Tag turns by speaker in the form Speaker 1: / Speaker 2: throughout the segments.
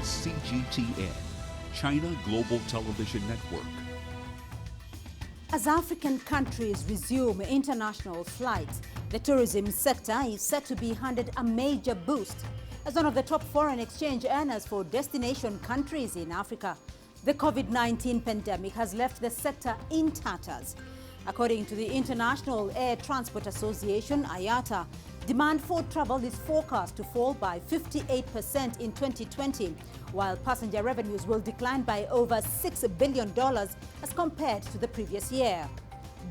Speaker 1: CGTN, China Global Television Network.
Speaker 2: As African countries resume international flights, the tourism sector is set to be handed a major boost. As one of the top foreign exchange earners for destination countries in Africa, the COVID-19 pandemic has left the sector in tatters. According to the International Air Transport Association, IATA, demand for travel is forecast to fall by 58% in 2020, while passenger revenues will decline by over $6 billion as compared to the previous year.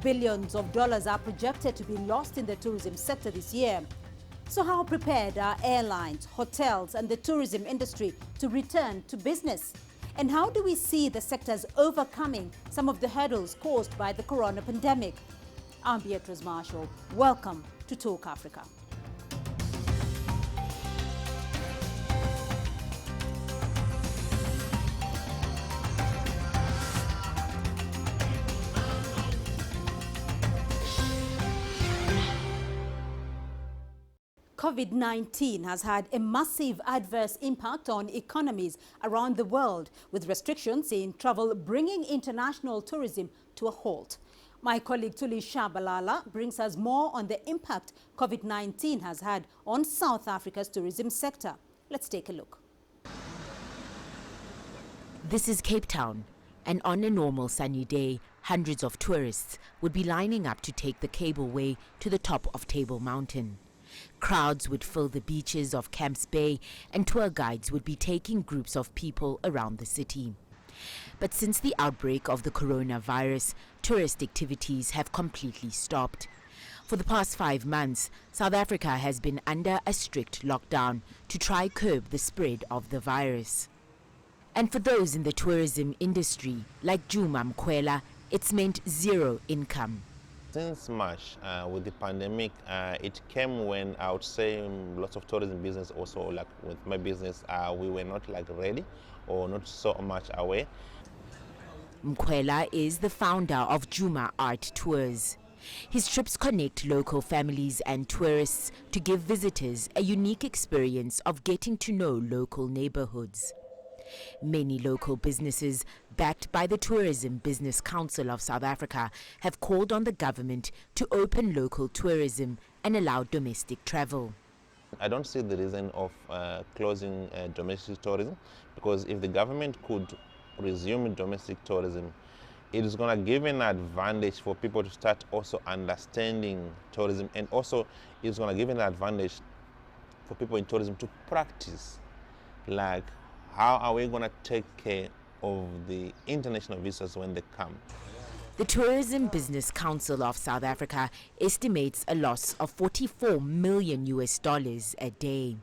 Speaker 2: Billions of dollars are projected to be lost in the tourism sector this year. So how prepared are airlines, hotels, and the tourism industry to return to business? And how do we see the sectors overcoming some of the hurdles caused by the corona pandemic? I'm Beatrice Marshall. Welcome to Talk Africa. COVID-19 has had a massive adverse impact on economies around the world, with restrictions in travel bringing international tourism to a halt. My colleague Tuli Shabalala brings us more on the impact COVID-19 has had on South Africa's tourism sector. Let's take a look.
Speaker 3: This is Cape Town, and on a normal sunny day, hundreds of tourists would be lining up to take the cableway to the top of Table Mountain. Crowds would fill the beaches of Camps Bay, and tour guides would be taking groups of people around the city. But since the outbreak of the coronavirus, tourist activities have completely stopped. For the past 5 months, South Africa has been under a strict lockdown to try curb the spread of the virus. And for those in the tourism industry, like Juma Mkwela, it's meant zero income.
Speaker 4: Since March, with the pandemic, it came when I would say lots of tourism business also, like with my business, we were not like ready or not so much aware.
Speaker 3: Mkwela is the founder of Juma Art Tours. His trips connect local families and tourists to give visitors a unique experience of getting to know local neighborhoods. Many local businesses, backed by the Tourism Business Council of South Africa, have called on the government to open local tourism and allow domestic travel.
Speaker 4: I don't see the reason of closing domestic tourism, because if the government could resume domestic tourism, it is going to give an advantage for people to start also understanding tourism, and also it's going to give an advantage for people in tourism to practice, like how are we going to take care of the international visitors when they come.
Speaker 3: The Tourism Business Council of South Africa estimates a loss of $44 million a day.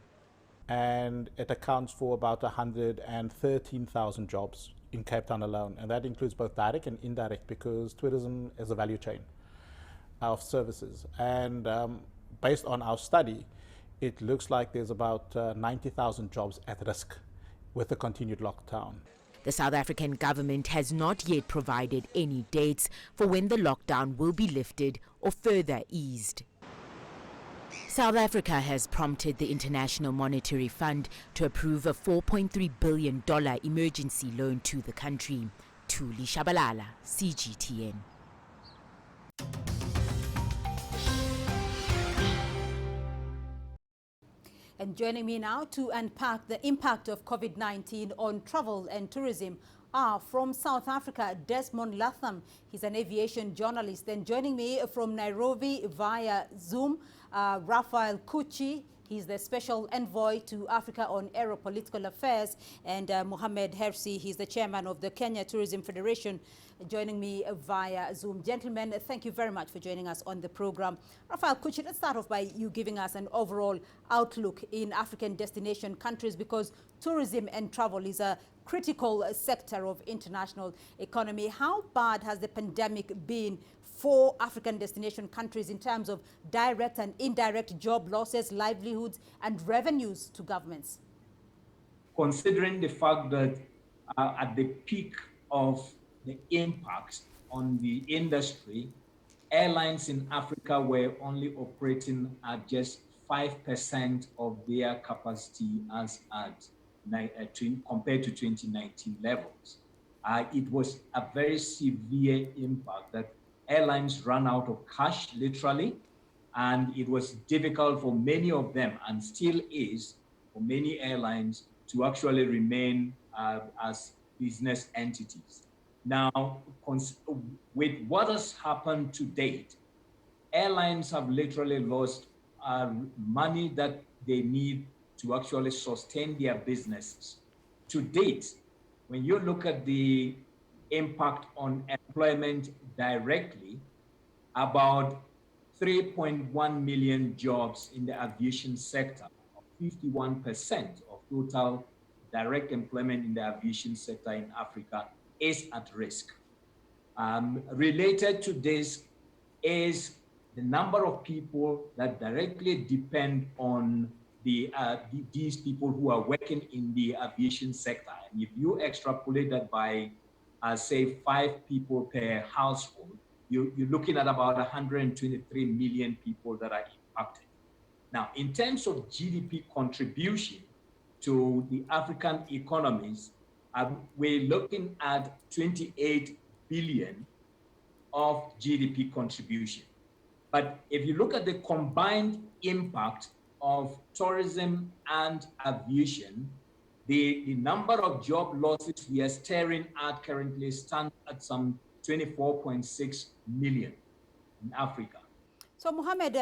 Speaker 5: And it accounts for about 113,000 jobs in Cape Town alone. And that includes both direct and indirect, because tourism is a value chain of services. And based on our study, it looks like there's about 90,000 jobs at risk with the continued lockdown.
Speaker 3: The South African government has not yet provided any dates for when the lockdown will be lifted or further eased. South Africa has prompted the International Monetary Fund to approve a $4.3 billion emergency loan to the country. Tuli Shabalala, CGTN.
Speaker 2: And joining me now to unpack the impact of COVID-19 on travel and tourism are from South Africa, Desmond Latham. He's an aviation journalist. And joining me from Nairobi via Zoom, Raphael Kuchi. He's the special envoy to Africa on aeropolitical affairs. And Mohamed Hersi, he's the chairman of the Kenya Tourism Federation, joining me via Zoom. Gentlemen, thank you very much for joining us on the program. Raphael Kuchi, let's start off by you giving us an overall outlook in African destination countries, because tourism and travel is a critical sector of international economy. How bad has the pandemic been for African destination countries in terms of direct and indirect job losses, livelihoods, and revenues to governments?
Speaker 6: Considering the fact that at the peak of the impact on the industry, airlines in Africa were only operating at just 5% of their capacity as at compared to 2019 levels. It was a very severe impact that airlines ran out of cash, literally, and it was difficult for many of them, and still is, for many airlines to actually remain as business entities. Now, with what has happened to date, airlines have literally lost money that they need to actually sustain their businesses. To date, when you look at the impact on employment directly, about 3.1 million jobs in the aviation sector, or 51% of total direct employment in the aviation sector in Africa, is at risk. Related to this is the number of people that directly depend on these people who are working in the aviation sector. And if you extrapolate that by, say, 5 people per household, you're looking at about 123 million people that are impacted. Now, in terms of GDP contribution to the African economies, we're looking at 28 billion of GDP contribution. But if you look at the combined impact of tourism and aviation, the number of job losses we are staring at currently stands at some 24.6 million in Africa.
Speaker 2: So, Mohammed,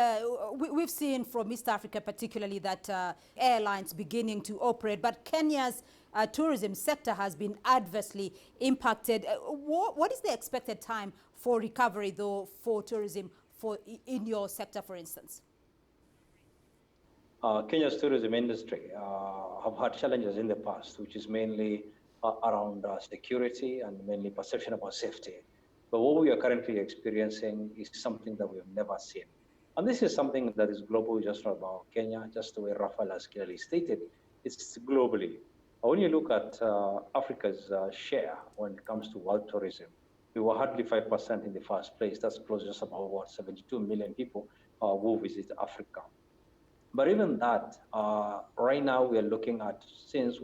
Speaker 2: we've seen from East Africa particularly that airlines beginning to operate, but Kenya's tourism sector has been adversely impacted. What is the expected time for recovery, though, for tourism in your sector, for instance?
Speaker 7: Kenya's tourism industry have had challenges in the past, which is mainly around security and mainly perception about safety. But what we are currently experiencing is something that we have never seen. And this is something that is global, just not about Kenya, just the way Rafael has clearly stated. It's globally. When you look at Africa's share when it comes to world tourism, we were hardly 5% in the first place. That's close just about, 72 million people who visit Africa. But even that, right now we are looking at since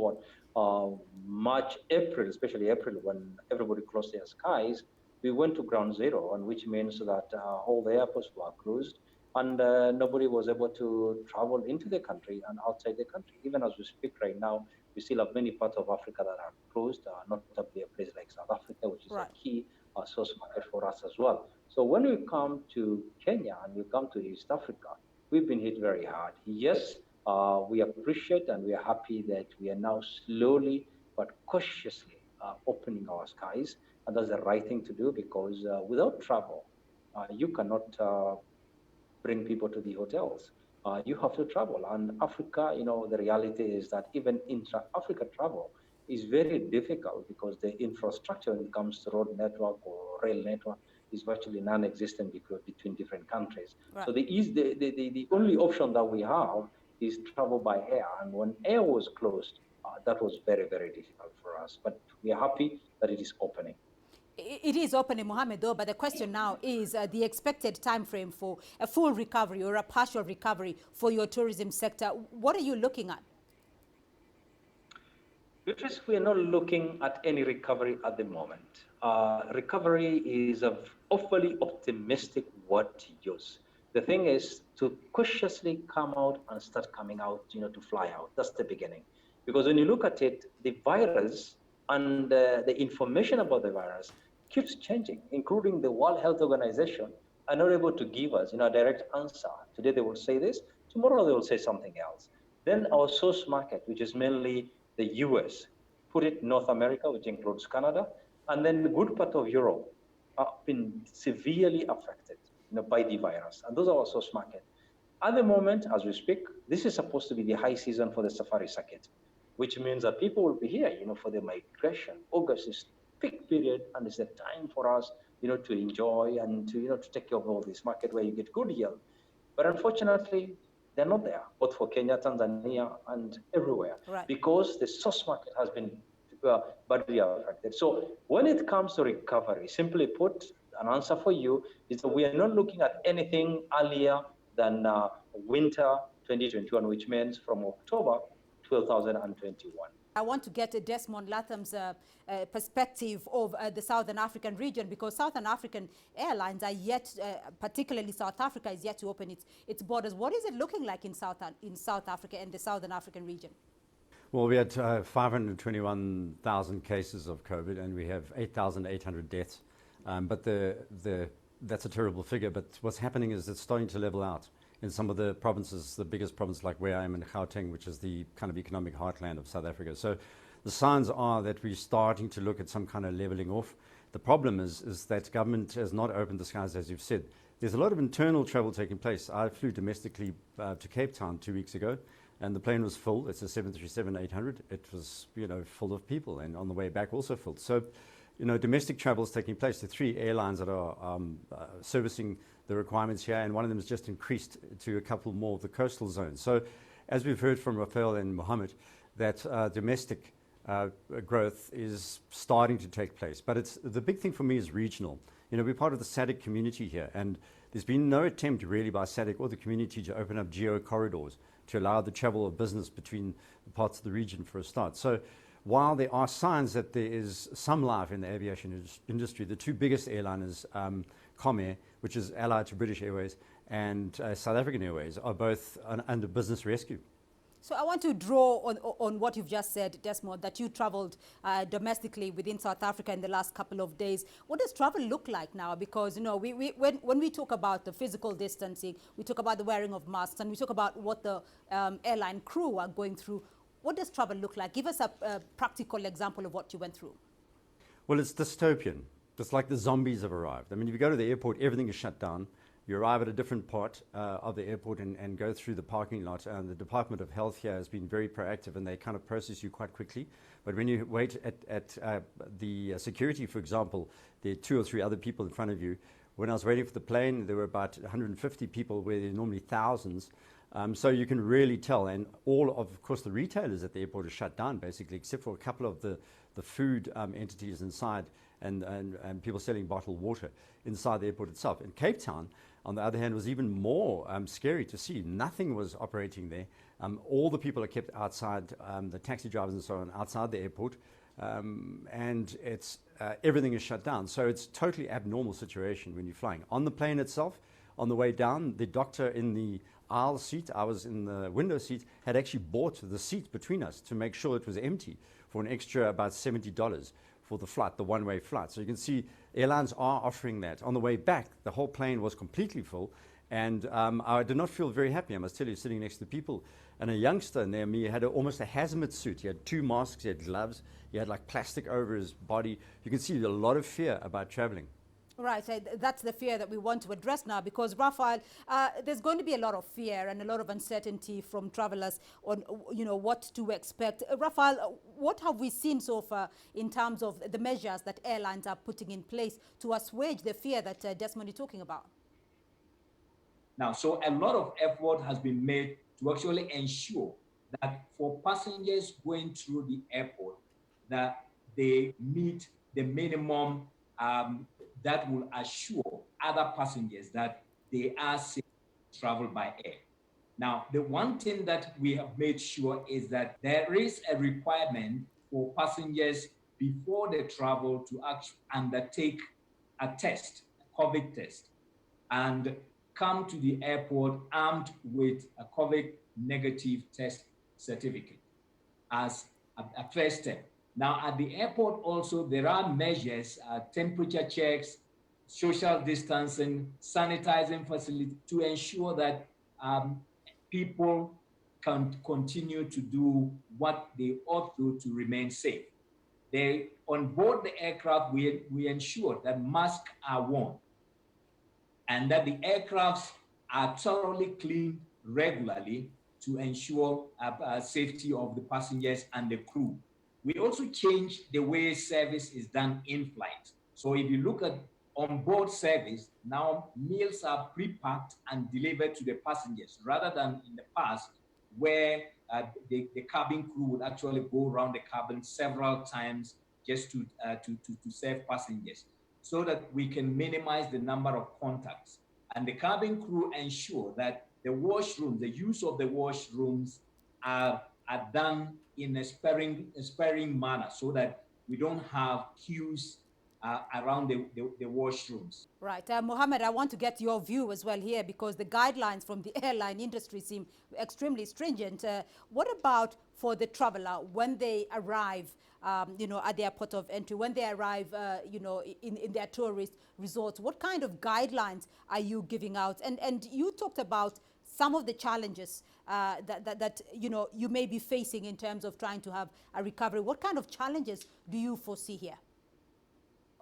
Speaker 7: March, April, especially April, when everybody closed their skies, we went to ground zero, and which means that all the airports were closed, and nobody was able to travel into the country and outside the country. Even as we speak right now, we still have many parts of Africa that are closed, notably a place like South Africa, which is a key source market for us as well. So when we come to Kenya and we come to East Africa, we've been hit very hard. Yes, we appreciate and we are happy that we are now slowly but cautiously opening our skies. And that's the right thing to do, because without travel, you cannot bring people to the hotels. You have to travel. And Africa, the reality is that even intra-Africa travel is very difficult because the infrastructure when it comes to road network or rail network is virtually non-existent between different countries. Right. So the only option that we have is travel by air. And when air was closed, that was very, very difficult for us. But we are happy that it is opening.
Speaker 2: It is opening, Mohammed, though, but the question now is the expected time frame for a full recovery or a partial recovery for your tourism sector. What are you looking at?
Speaker 7: Beatrice, we are not looking at any recovery at the moment. Recovery is an awfully optimistic word to use. The thing is to cautiously come out and start coming out, to fly out. That's the beginning. Because when you look at it, the virus and the information about the virus keeps changing, including the World Health Organization are not able to give us, a direct answer. Today they will say this, tomorrow they will say something else. Then our source market, which is mainly the US, put it North America, which includes Canada, and then the good part of Europe have been severely affected, by the virus. And those are our source market. At the moment, as we speak, this is supposed to be the high season for the safari circuit, which means that people will be here, for the migration. August is peak period, and it's a time for us, to enjoy and to take care of all this market where you get good yield. But unfortunately, they're not there, both for Kenya, Tanzania, and everywhere, because the source market has been badly affected. So when it comes to recovery, simply put, an answer for you is that we are not looking at anything earlier than winter 2021, which means from October 2021.
Speaker 2: I want to get Desmond Latham's perspective of the Southern African region, because Southern African airlines are yet, particularly South Africa, is yet to open its borders. What is it looking like in South Africa and the Southern African region?
Speaker 8: Well, we had 521,000 cases of COVID, and we have 8,800 deaths. But that's a terrible figure. But what's happening is it's starting to level out in some of the provinces, the biggest province like where I am in Gauteng, which is the kind of economic heartland of South Africa. So the signs are that we're starting to look at some kind of leveling off. The problem is that government has not opened the skies, as you've said. There's a lot of internal travel taking place. I flew domestically to Cape Town 2 weeks ago, and the plane was full. It's a 737-800. It was, full of people, and on the way back also full. So, domestic travel is taking place. The 3 airlines that are servicing the requirements here, and one of them has just increased to a couple more of the coastal zones. So, as we've heard from Rafael and Mohammed, that domestic growth is starting to take place. But the big thing for me is regional. We're part of the SADC community here, and there's been no attempt really by SADC or the community to open up geo corridors to allow the travel of business between the parts of the region for a start. So while there are signs that there is some life in the aviation industry, the 2 biggest airliners, Comair, which is allied to British Airways, and South African Airways, are both under business rescue.
Speaker 2: So I want to draw on what you've just said, Desmond, that you traveled domestically within South Africa in the last couple of days. What does travel look like now? Because, when we talk about the physical distancing, we talk about the wearing of masks, and we talk about what the airline crew are going through. What does travel look like? Give us a practical example of what you went through.
Speaker 8: Well, it's dystopian. It's like the zombies have arrived. I mean, if you go to the airport, everything is shut down. You arrive at a different part of the airport and go through the parking lot. And the Department of Health here has been very proactive, and they kind of process you quite quickly. But when you wait at the security, for example, there are 2 or 3 other people in front of you. When I was waiting for the plane, there were about 150 people where there are normally thousands. So you can really tell. And all of course, the retailers at the airport are shut down, basically, except for a couple of the food entities inside and people selling bottled water inside the airport itself. In Cape Town, on the other hand, was even more scary to see. Nothing was operating there. All the people are kept outside, the taxi drivers and so on, outside the airport. And everything is shut down. So it's a totally abnormal situation when you're flying. On the plane itself, on the way down, the doctor in the aisle seat, I was in the window seat, had actually bought the seat between us to make sure it was empty for an extra about $70 for the flight, the one-way flight. So you can see airlines are offering that. On the way back, the whole plane was completely full, and I did not feel very happy, I must tell you, sitting next to people. And a youngster near me had almost a hazmat suit. He had 2 masks, he had gloves, he had like plastic over his body. You can see a lot of fear about traveling.
Speaker 2: Right, so that's the fear that we want to address now, because, Rafael, there's going to be a lot of fear and a lot of uncertainty from travelers on, what to expect. Rafael, what have we seen so far in terms of the measures that airlines are putting in place to assuage the fear that Desmond is talking about?
Speaker 6: Now, so a lot of effort has been made to actually ensure that for passengers going through the airport, that they meet the minimum that will assure other passengers that they are safe to travel by air. Now, the one thing that we have made sure is that there is a requirement for passengers before they travel to actually undertake a test, a COVID test, and come to the airport armed with a COVID negative test certificate as a first step. Now, at the airport also, there are measures, temperature checks, social distancing, sanitizing facility to ensure that people can continue to do what they ought to remain safe. On board the aircraft, we ensure that masks are worn and that the aircrafts are thoroughly cleaned regularly to ensure safety of the passengers and the crew. We also changed the way service is done in flight. So if you look at on-board service, now meals are pre-packed and delivered to the passengers rather than in the past where the cabin crew would actually go around the cabin several times just to serve passengers so that we can minimize the number of contacts. And the cabin crew ensure that the washrooms, the use of the washrooms are done in a sparing manner so that we don't have queues around the washrooms.
Speaker 2: Right. Mohammed, I want to get your view as well here because the guidelines from the airline industry seem extremely stringent. What about for the traveler when they arrive, at the airport of entry, when they arrive, in their tourist resorts? What kind of guidelines are you giving out? And you talked about some of the challenges that you may be facing in terms of trying to have a recovery. What kind of challenges do you foresee here?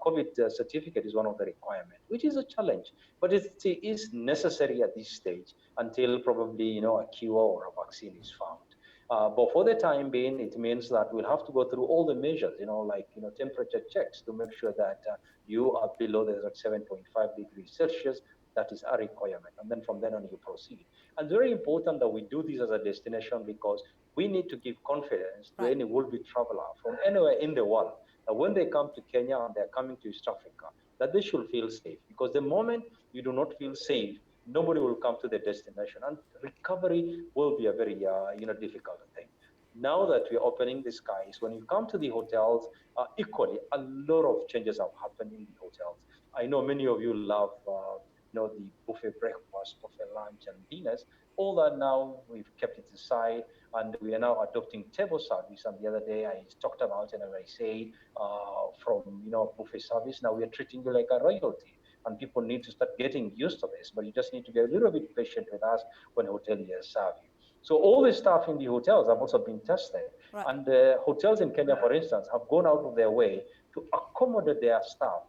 Speaker 7: COVID certificate is one of the requirements, which is a challenge, but it is necessary at this stage until probably a cure or a vaccine is found. But for the time being, it means that we'll have to go through all the measures, like temperature checks to make sure that you are below the 7.5 degrees Celsius. That is a requirement, and then from then on you proceed. And very important that we do this as a destination because we need to give confidence to any would-be traveler from anywhere in the world that when they come to Kenya and they're coming to East Africa, that they should feel safe. Because the moment you do not feel safe, nobody will come to the destination, and recovery will be a very difficult thing. Now that we're opening the skies, when you come to the hotels, equally a lot of changes have happened in the hotels. I know many of you love the buffet breakfast, buffet lunch, and dinners. All that now we've kept it aside, and we are now adopting table service. And the other day I talked about it, and I say from buffet service, now we are treating you like a royalty, and people need to start getting used to this. But you just need to be a little bit patient with us when hoteliers serve you. So all the staff in the hotels have also been tested, and hotels in Kenya, for instance, have gone out of their way to accommodate their staff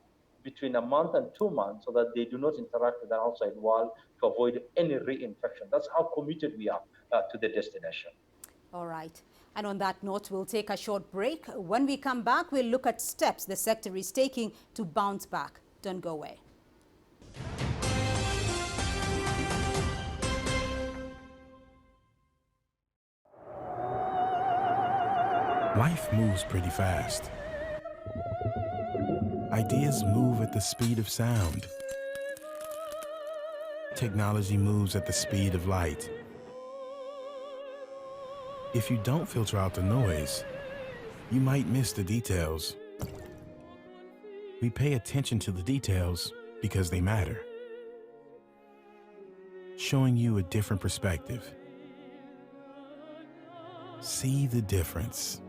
Speaker 7: between a month and 2 months so that they do not interact with the outside world to avoid any reinfection. That's how committed we are to the destination.
Speaker 2: All right. And on that note, we'll take a short break. When we come back, we'll look at steps the sector is taking to bounce back. Don't go away.
Speaker 9: Life moves pretty fast. Ideas move at the speed of sound. Technology moves at the speed of light. If you don't filter out the noise, you might miss the details. We pay attention to the details because they matter, showing you a different perspective. See the difference.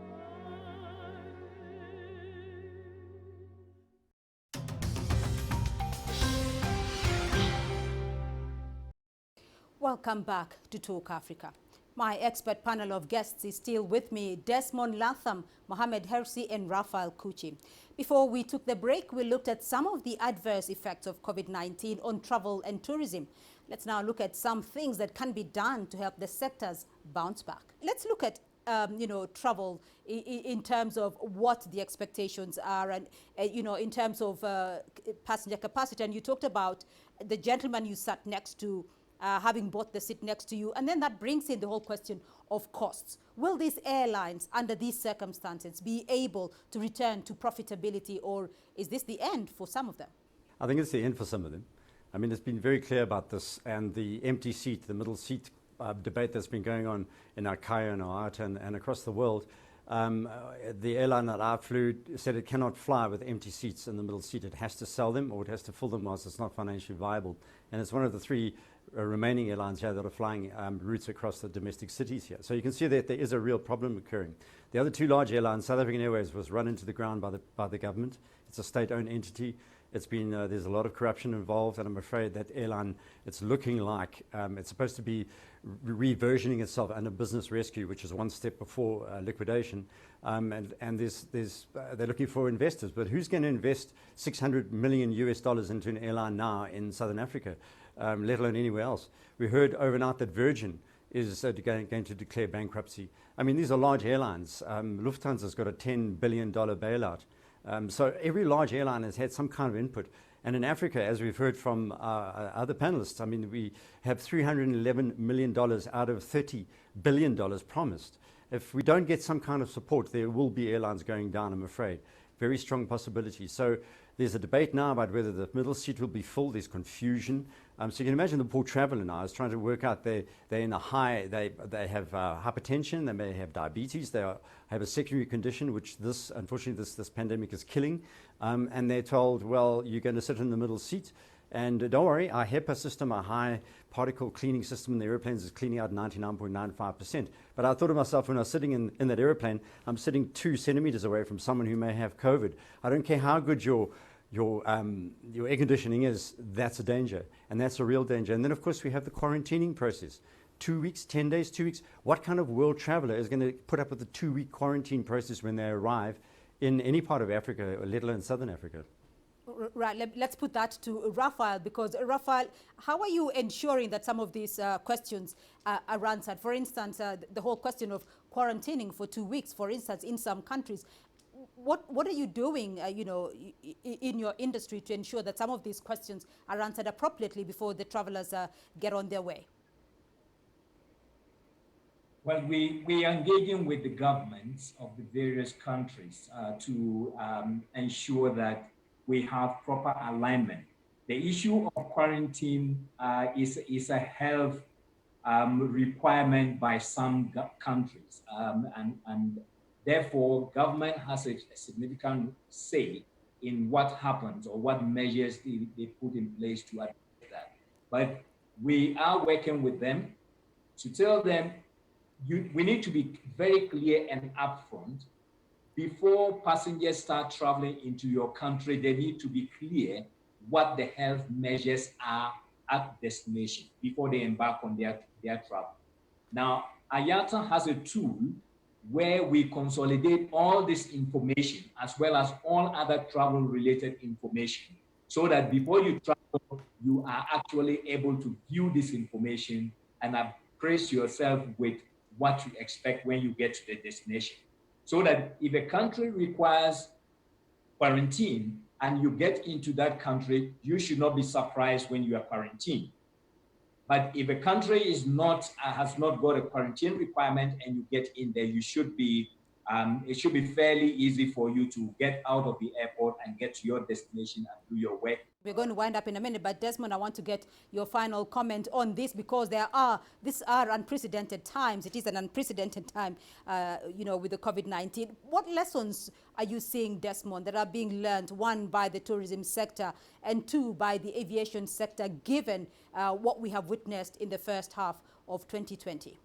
Speaker 2: Welcome back to Talk Africa. My expert panel of guests is still with me, Desmond Latham, Mohamed Hersi, and Raphael Kuchi. Before we took the break, we looked at some of the adverse effects of COVID-19 on travel and tourism. Let's now look at some things that can be done to help the sectors bounce back. Let's look at travel in terms of what the expectations are and, in terms of passenger capacity. And you talked about the gentleman you sat next to having bought the seat next to you. And then that brings in the whole question of costs. Will these airlines, under these circumstances, be able to return to profitability, or is this the end for some of them?
Speaker 8: I think it's the end for some of them. I mean, it's been very clear about this, and the empty seat, the middle seat debate that's been going on in our CAIA and our IATA and across the world. The airline that I flew said it cannot fly with empty seats in the middle seat. It has to sell them, or it has to fill them whilst it's not financially viable. And it's one of the three remaining airlines here that are flying routes across the domestic cities here. So you can see that there is a real problem occurring. The other two large airlines, South African Airways, was run into the ground by the government. It's a state-owned entity. It's been there's a lot of corruption involved, and I'm afraid that airline, it's looking like it's supposed to be reversioning itself under business rescue, which is one step before liquidation. And they're looking for investors, but who's going to invest $600 million into an airline now in Southern Africa, let alone anywhere else? We heard overnight that Virgin is going to declare bankruptcy. I mean, these are large airlines. Lufthansa's got a $10 billion bailout. So every large airline has had some kind of input. And in Africa, as we've heard from other panelists, I mean, we have $311 million out of $30 billion promised. If we don't get some kind of support, there will be airlines going down, I'm afraid. very strong possibility. So there's a debate now about whether the middle seat will be full. There's confusion. So you can imagine the poor traveler now is trying to work out they're in a high, they have hypertension, they may have diabetes, they have a secondary condition, which unfortunately this pandemic is killing. And they're told, well, you're going to sit in the middle seat. And don't worry, our HEPA system, our high particle cleaning system in the airplanes is cleaning out 99.95%. But I thought of myself when I was sitting in that airplane, I'm sitting 2 centimeters away from someone who may have COVID. I don't care how good your air conditioning is, that's a danger. And that's a real danger. And then, of course, we have the quarantining process. 2 weeks, 10 days, 2 weeks. What kind of world traveler is going to put up with the 2-week quarantine process when they arrive in any part of Africa, let alone Southern Africa?
Speaker 2: Right, let's put that to Raphael, because Raphael, how are you ensuring that some of these questions are answered? For instance, the whole question of quarantining for 2 weeks, for instance, in some countries. What are you doing, in your industry to ensure that some of these questions are answered appropriately before the travelers get on their way?
Speaker 6: Well, we are engaging with the governments of the various countries to ensure that we have proper alignment. The issue of quarantine is a health requirement by some countries, and therefore government has a significant say in what happens or what measures they put in place to address that. But we are working with them to tell them, we need to be very clear and upfront. Before passengers start traveling into your country, they need to be clear what the health measures are at destination before they embark on their travel. Now, IATA has a tool where we consolidate all this information as well as all other travel-related information so that before you travel, you are actually able to view this information and appraise yourself with what you expect when you get to the destination. So that if a country requires quarantine and you get into that country, you should not be surprised when you are quarantined. But if a country has not got a quarantine requirement and you get in there, you should be, it should be fairly easy for you to get out of the airport and get to your destination and do your work.
Speaker 2: We're going to wind up in a minute, but Desmond, I want to get your final comment on this, because these are unprecedented times. It is an unprecedented time, with the COVID-19. What lessons are you seeing, Desmond, that are being learned, one, by the tourism sector, and two, by the aviation sector, given what we have witnessed in the first half of 2020?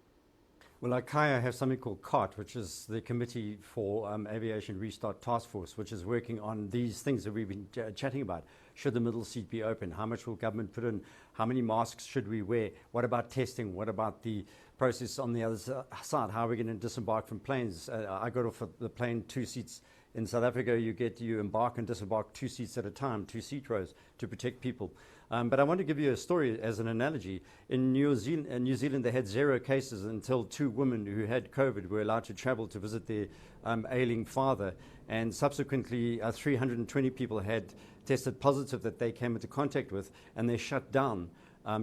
Speaker 8: Well, ICAO have something called CART, which is the Committee for Aviation Restart Task Force, which is working on these things that we've been chatting about. Should the middle seat be open? How much will government put in? How many masks should we wear? What about testing? What about the process on the other side? How are we going to disembark from planes? I got off the plane 2 seats. In South Africa, you embark and disembark 2 seats at a time, 2 seat rows to protect people. But I want to give you a story as an analogy. In New Zealand, they had 0 cases until 2 women who had COVID were allowed to travel to visit their ailing father. And subsequently, 320 people had tested positive that they came into contact with, and they shut down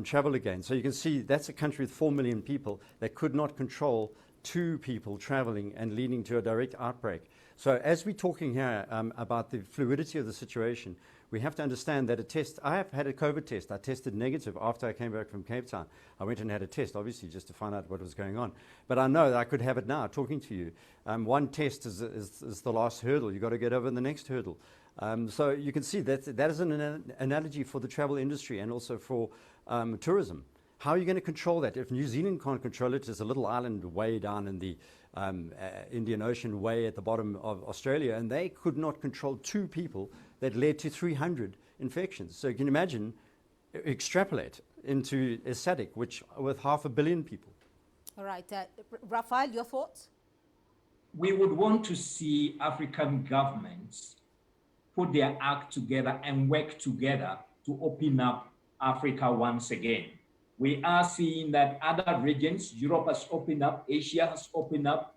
Speaker 8: travel again. So you can see that's a country with 4 million people that could not control 2 people traveling and leading to a direct outbreak. So as we're talking here about the fluidity of the situation, we have to understand that I have had a COVID test. I tested negative after I came back from Cape Town. I went and had a test, obviously, just to find out what was going on. But I know that I could have it now, talking to you. One test is the last hurdle. You've got to get over the next hurdle. So you can see that is an analogy for the travel industry and also for tourism. How are you going to control that? If New Zealand can't control it, it's a little island way down in the Indian Ocean, way at the bottom of Australia, and they could not control 2 people that led to 300 infections. So you can imagine, extrapolate into SADC, which with 500 million people.
Speaker 2: All right. Raphael, your thoughts?
Speaker 6: We would want to see African governments put their act together and work together to open up Africa once again. We are seeing that other regions, Europe has opened up, Asia has opened up,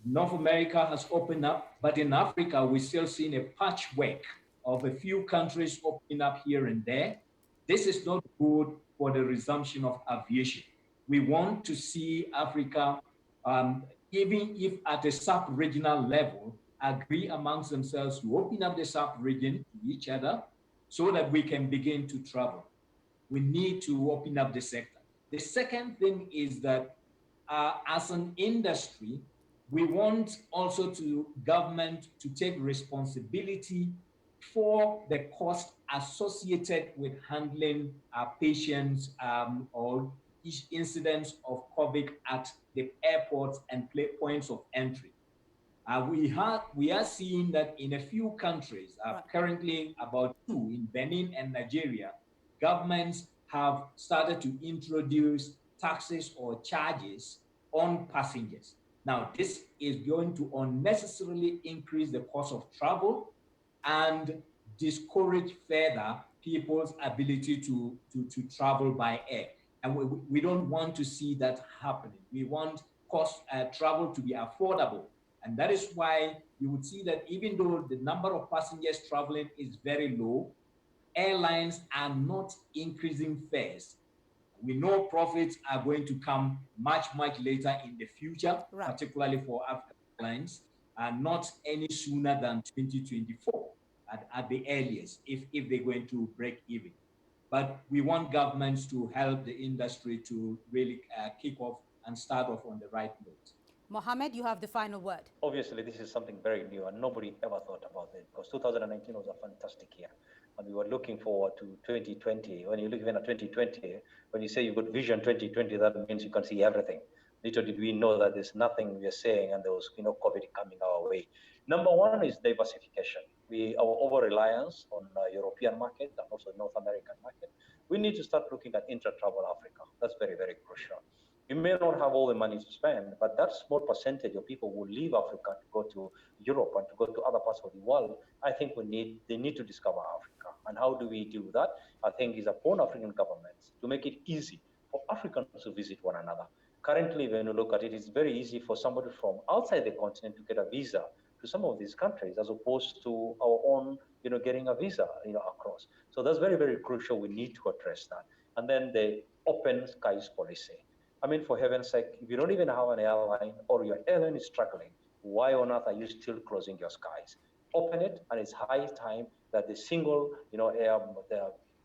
Speaker 6: North America has opened up, but in Africa, we're still seeing a patchwork of a few countries opening up here and there. This is not good for the resumption of aviation. We want to see Africa, even if at a sub-regional level, agree amongst themselves to open up the sub-region to each other so that we can begin to travel. We need to open up the sector. The second thing is that as an industry, we want also government to take responsibility for the cost associated with handling patients or incidents of COVID at the airports and points of entry. We are seeing that in a few countries, currently about 2 in Benin and Nigeria, governments have started to introduce taxes or charges on passengers. Now, this is going to unnecessarily increase the cost of travel and discourage further people's ability to travel by air. And we don't want to see that happening. We want travel to be affordable. And that is why you would see that even though the number of passengers traveling is very low, airlines are not increasing fares. We know profits are going to come much, much later in the future, particularly for African airlines, and not any sooner than 2024 at the earliest, if they're going to break even. But we want governments to help the industry to really kick off and start off on the right note.
Speaker 2: Mohammed, you have the final word.
Speaker 7: Obviously, this is something very new and nobody ever thought about it because 2019 was a fantastic year. And we were looking forward to 2020. When you look even at 2020, when you say you've got vision 2020, that means you can see everything. Little did we know that there's nothing we are saying and there was COVID coming our way. Number one is diversification. Our over-reliance on European market and also North American market. We need to start looking at intra-travel Africa. That's very, very crucial. You may not have all the money to spend, but that small percentage of people who leave Africa to go to Europe and to go to other parts of the world, I think they need to discover Africa. And how do we do that? I think it's upon African governments to make it easy for Africans to visit one another. Currently, when you look at it, it's very easy for somebody from outside the continent to get a visa to some of these countries, as opposed to our own, getting a visa, across. So that's very, very crucial. We need to address that. And then the open skies policy. I mean, for heaven's sake, if you don't even have an airline or your airline is struggling, why on earth are you still closing your skies? Open it, and it's high time that the single, air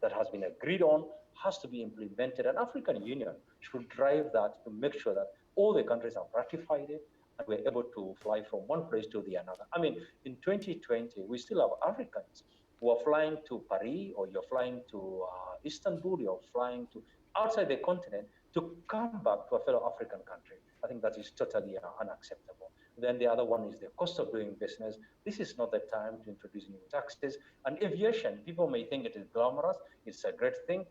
Speaker 7: that has been agreed on has to be implemented. And African Union should drive that to make sure that all the countries have ratified it and we're able to fly from one place to the another. I mean, in 2020, we still have Africans who are flying to Paris, or you're flying to Istanbul, you're flying to outside the continent to come back to a fellow African country. I think that is totally unacceptable. Then the other one is the cost of doing business. This is not the time to introduce new taxes. And aviation, people may think it is glamorous, it's a great thing,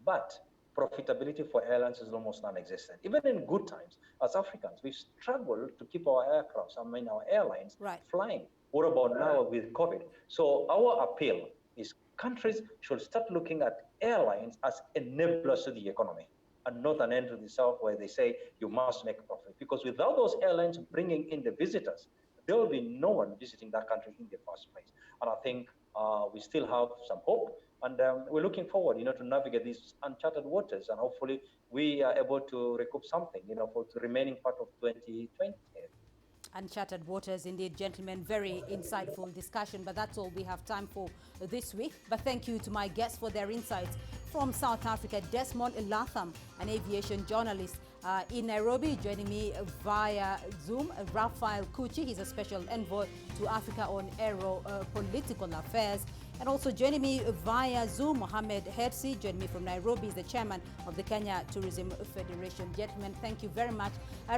Speaker 7: but profitability for airlines is almost non-existent. Even in good times, as Africans, we struggle to keep our our airlines flying. What about now with COVID? So our appeal is countries should start looking at airlines as enablers to the economy, and not an end to the south where they say you must make profit. Because without those airlines bringing in the visitors, there will be no one visiting that country in the first place. And I think we still have some hope, and we're looking forward, to navigate these uncharted waters, and hopefully we are able to recoup something, for the remaining part of 2020.
Speaker 2: Uncharted waters indeed, gentlemen. Very insightful discussion, but that's all we have time for this week. But thank you to my guests for their insights. From South Africa, Desmond Latham, an aviation journalist in Nairobi. Joining me via Zoom, Raphael Kuchi. He's a special envoy to Africa on aero-political affairs. And also joining me via Zoom, Mohammed Hersi, joining me from Nairobi, is the chairman of the Kenya Tourism Federation. Gentlemen, thank you very much.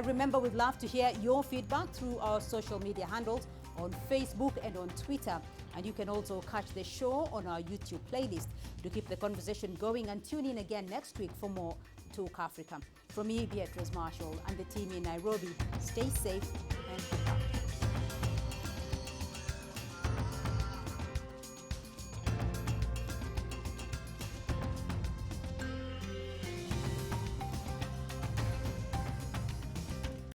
Speaker 2: Remember, we'd love to hear your feedback through our social media handles on Facebook and on Twitter. And you can also catch the show on our YouTube playlist to keep the conversation going, and tune in again next week for more Talk Africa. From me, Beatrice Marshall, and the team in Nairobi, stay safe and goodbye.